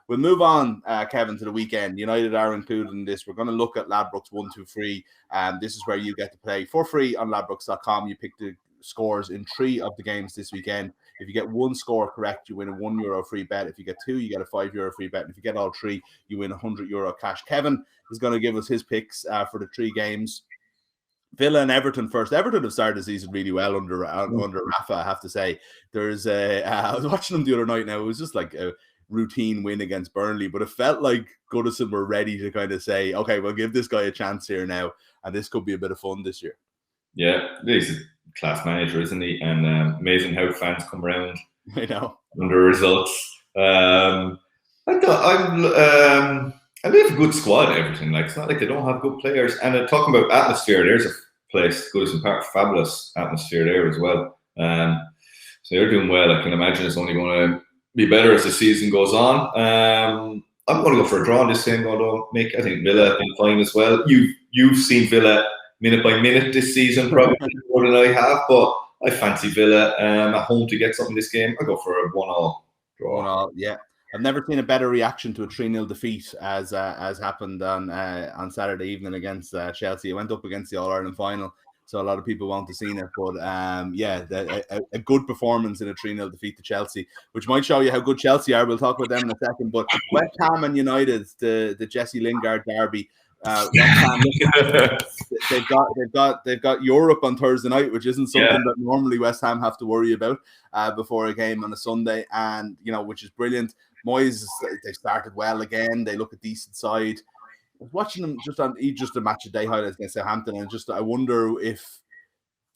we'll move on, Kevin, to the weekend. United are included in this. We're going to look at Ladbrokes 1, 2, 3. This is where you get to play for free on Ladbrokes.com. You pick the scores in 3 of the games this weekend. If you get 1 score correct, you win a €1 free bet. If you get 2, you get a €5 free bet. And if you get all 3, you win €100 cash. Kevin is going to give us his picks for the 3 games. Villa and Everton first. Everton have started the season really well under Rafa, I have to say. I was watching them the other night now. It was just like a routine win against Burnley, but it felt like Goodison were ready to kind of say, okay, we'll give this guy a chance here now, and this could be a bit of fun this year. Yeah, he's a class manager, isn't he? And amazing how fans come around. I know. Under results. I they have a good squad, everything. Like, it's not like they don't have good players. And talking about atmosphere, there's a place, Goodison Park, fabulous atmosphere there as well. So they're doing well. I can imagine it's only going to be better as the season goes on. I'm going to go for a draw in this game, although Mick, I think Villa have been fine as well. You've seen Villa minute by minute this season, probably more than I have, but I fancy Villa at home to get something this game. I go for a 1-1 draw. 1-1, yeah. I've never seen a better reaction to a 3-0 defeat as happened on Saturday evening against Chelsea. It went up against the All-Ireland final, so a lot of people won't have seen it. But a good performance in a 3-0 defeat to Chelsea, which might show you how good Chelsea are. We'll talk about them in a second. But West Ham and United, the Jesse Lingard derby. West Ham, they've got Europe on Thursday night, which isn't something that normally West Ham have to worry about before a game on a Sunday, and which is brilliant. Moyes, they started well again. They look a decent side. Watching them just a match a day highlights against Southampton, and I wonder if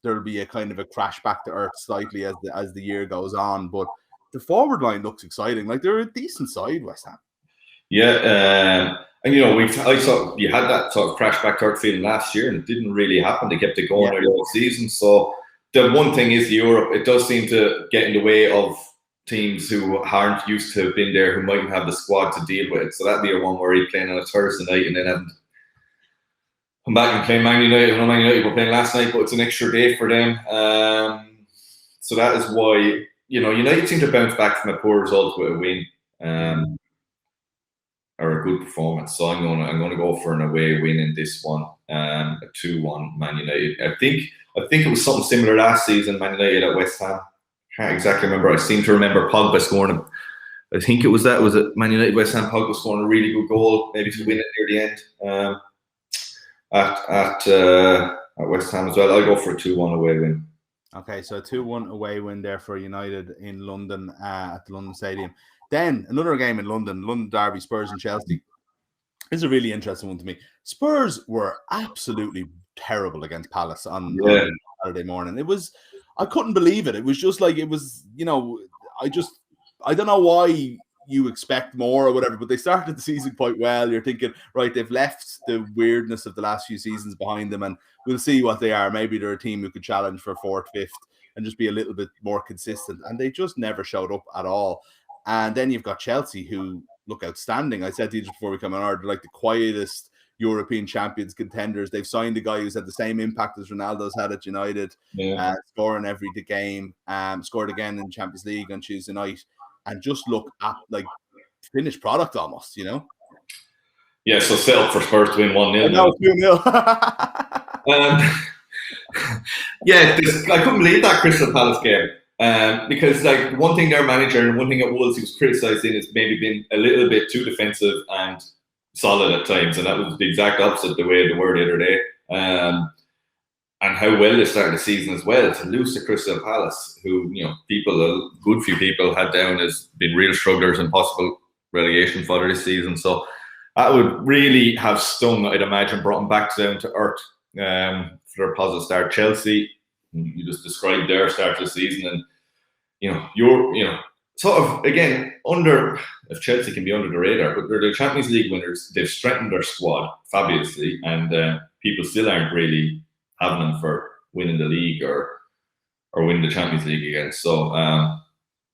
there'll be a kind of a crash back to earth slightly as the year goes on. But the forward line looks exciting. Like, they're a decent side, West Ham. Yeah, and I saw you had that sort of crash back to earth feeling last year, and it didn't really happen. They kept it going early all season. So the one thing is Europe. It does seem to get in the way of teams who aren't used to have been there, who mightn't have the squad to deal with it. So that'd be a one where he's playing on a Thursday night and then having to come back and play Man United. I know Man United were playing last night, but it's an extra day for them. So that is why United seem to bounce back from a poor result with a win or a good performance. So I'm going to go for an away win in this one, a 2-1 Man United. I think it was something similar last season, Man United at West Ham. Can't exactly remember. I seem to remember Pogba scoring. I think it was Man United West Ham. Pogba scoring a really good goal, maybe to win it near the end. At West Ham as well. I'll go for a 2-1 away win. Okay, so a 2-1 away win there for United in London at the London Stadium. Then another game in London derby, Spurs and Chelsea. This is a really interesting one to me. Spurs were absolutely terrible against Palace on Saturday morning. I couldn't believe it. It was just like, I don't know why you expect more or whatever, but they started the season quite well. You're thinking, right, they've left the weirdness of the last few seasons behind them, and we'll see what they are. Maybe they're a team who could challenge for 4th, 5th and just be a little bit more consistent. And they just never showed up at all. And then you've got Chelsea, who look outstanding. I said to you just before we come on, they're like the quietest European champions contenders. They've signed a guy who's had the same impact as Ronaldo's had at United, scoring every game, scored again in Champions League on Tuesday night, and just look at like finished product almost, Yeah, so set up for Spurs to win 1-0. No, 2-0. I couldn't believe that Crystal Palace game. Because like one thing their manager and one thing at Wolves he was criticised in is maybe been a little bit too defensive and solid at times, and that was the exact opposite the way they were the other day. And how well they started the season as well, to lose to Crystal Palace, who a good few people had down as being real strugglers and possible relegation fodder this season. So that would really have stung, I'd imagine, brought them back down to earth for their positive start. Chelsea, you just described their start to the season, and you're sort of again if Chelsea can be under the radar, but they're the Champions League winners. They've strengthened their squad fabulously, and people still aren't really having them for winning the league or winning the Champions League again. So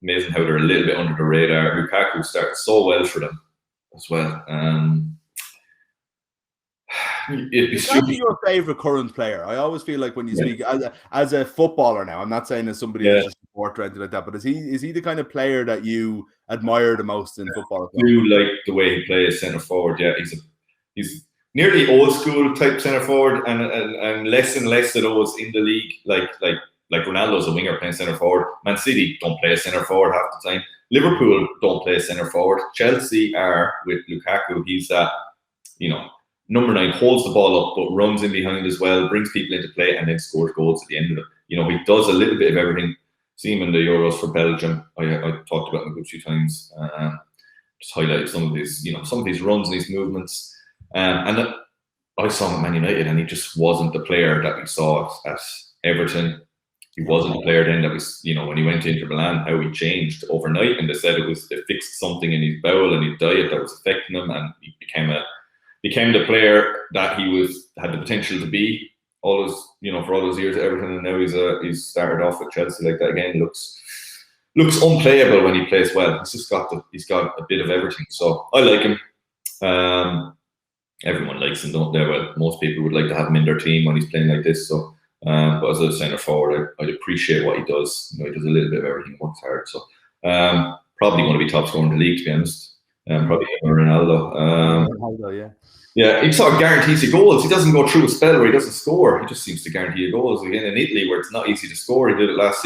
amazing how they're a little bit under the radar. Lukaku started so well for them as well. It'd be Is that stupid. your favourite current player? I always feel like when you speak as a footballer now, I'm not saying as somebody that's just a supporter or anything like that, but is he the kind of player that you admire the most in football? I do like the way he plays centre forward. Yeah, he's nearly old school type centre forward, and less of those in the league. Like Ronaldo's a winger playing centre forward. Man City don't play a centre forward half the time. Liverpool don't play a centre forward. Chelsea are with Lukaku. He's number 9, holds the ball up but runs in behind as well, brings people into play, and then scores goals at the end of it. He does a little bit of everything. See him in the Euros for Belgium. I talked about him a good few times. Just highlighted some of these runs and these movements. And I saw him at Man United, and he just wasn't the player that we saw at Everton. He wasn't the player then that was, when he went to Inter Milan, how he changed overnight. And they said it fixed something in his bowel and his diet that was affecting him, and he became the player that he had the potential to be for all those years at Everton. And now he's started off at Chelsea like that again. Looks unplayable when he plays well. He's got a bit of everything. So I like him. Everyone likes him, don't they? Well, most people would like to have him in their team when he's playing like this. So, but as a centre forward, I'd appreciate what he does. He does a little bit of everything, works hard. So, probably going to be top scorer in the league, to be honest. Probably Ronaldo. Ronaldo, yeah. Yeah, he sort of guarantees you goals. He doesn't go through a spell where he doesn't score. He just seems to guarantee you goals. Again, in Italy, where it's not easy to score, he did it last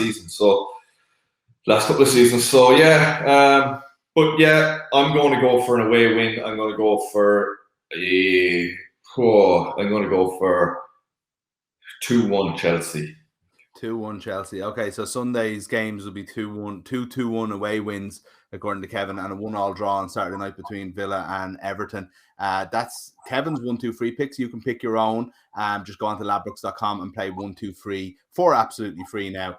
couple of seasons. So yeah, but yeah, I'm going to go for an away win. I'm going to go for 2-1 Chelsea. 2-1 Chelsea. Okay, so Sunday's games will be 2-1, 2-1 away wins, according to Kevin, and a 1-1 draw on Saturday night between Villa and Everton. That's Kevin's 1-2 free picks. You can pick your own. Just go on to ladbrokes.com and play 1-2 free for absolutely free now.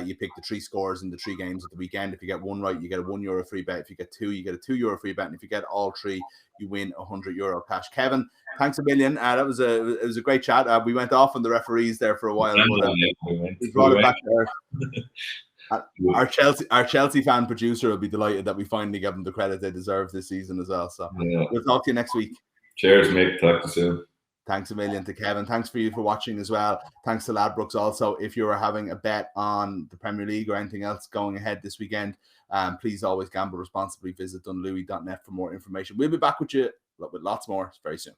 You pick the 3 scores in the 3 games at the weekend. If you get 1 right, you get a €1 free bet. If you get 2, you get a €2 free bet. And if you get all 3, you win €100 cash. Kevin, thanks a million. It was a great chat. We went off on the referees there for a while. We brought it back there. Our Chelsea fan producer will be delighted that we finally give them the credit they deserve this season as well. So we'll talk to you next week. Cheers, Mick. Talk to you soon. Thanks a million to Kevin. Thanks for you for watching as well. Thanks to Ladbrokes also. If you are having a bet on the Premier League or anything else going ahead this weekend, please always gamble responsibly. Visit dunlewy.net for more information. We'll be back with you with lots more very soon.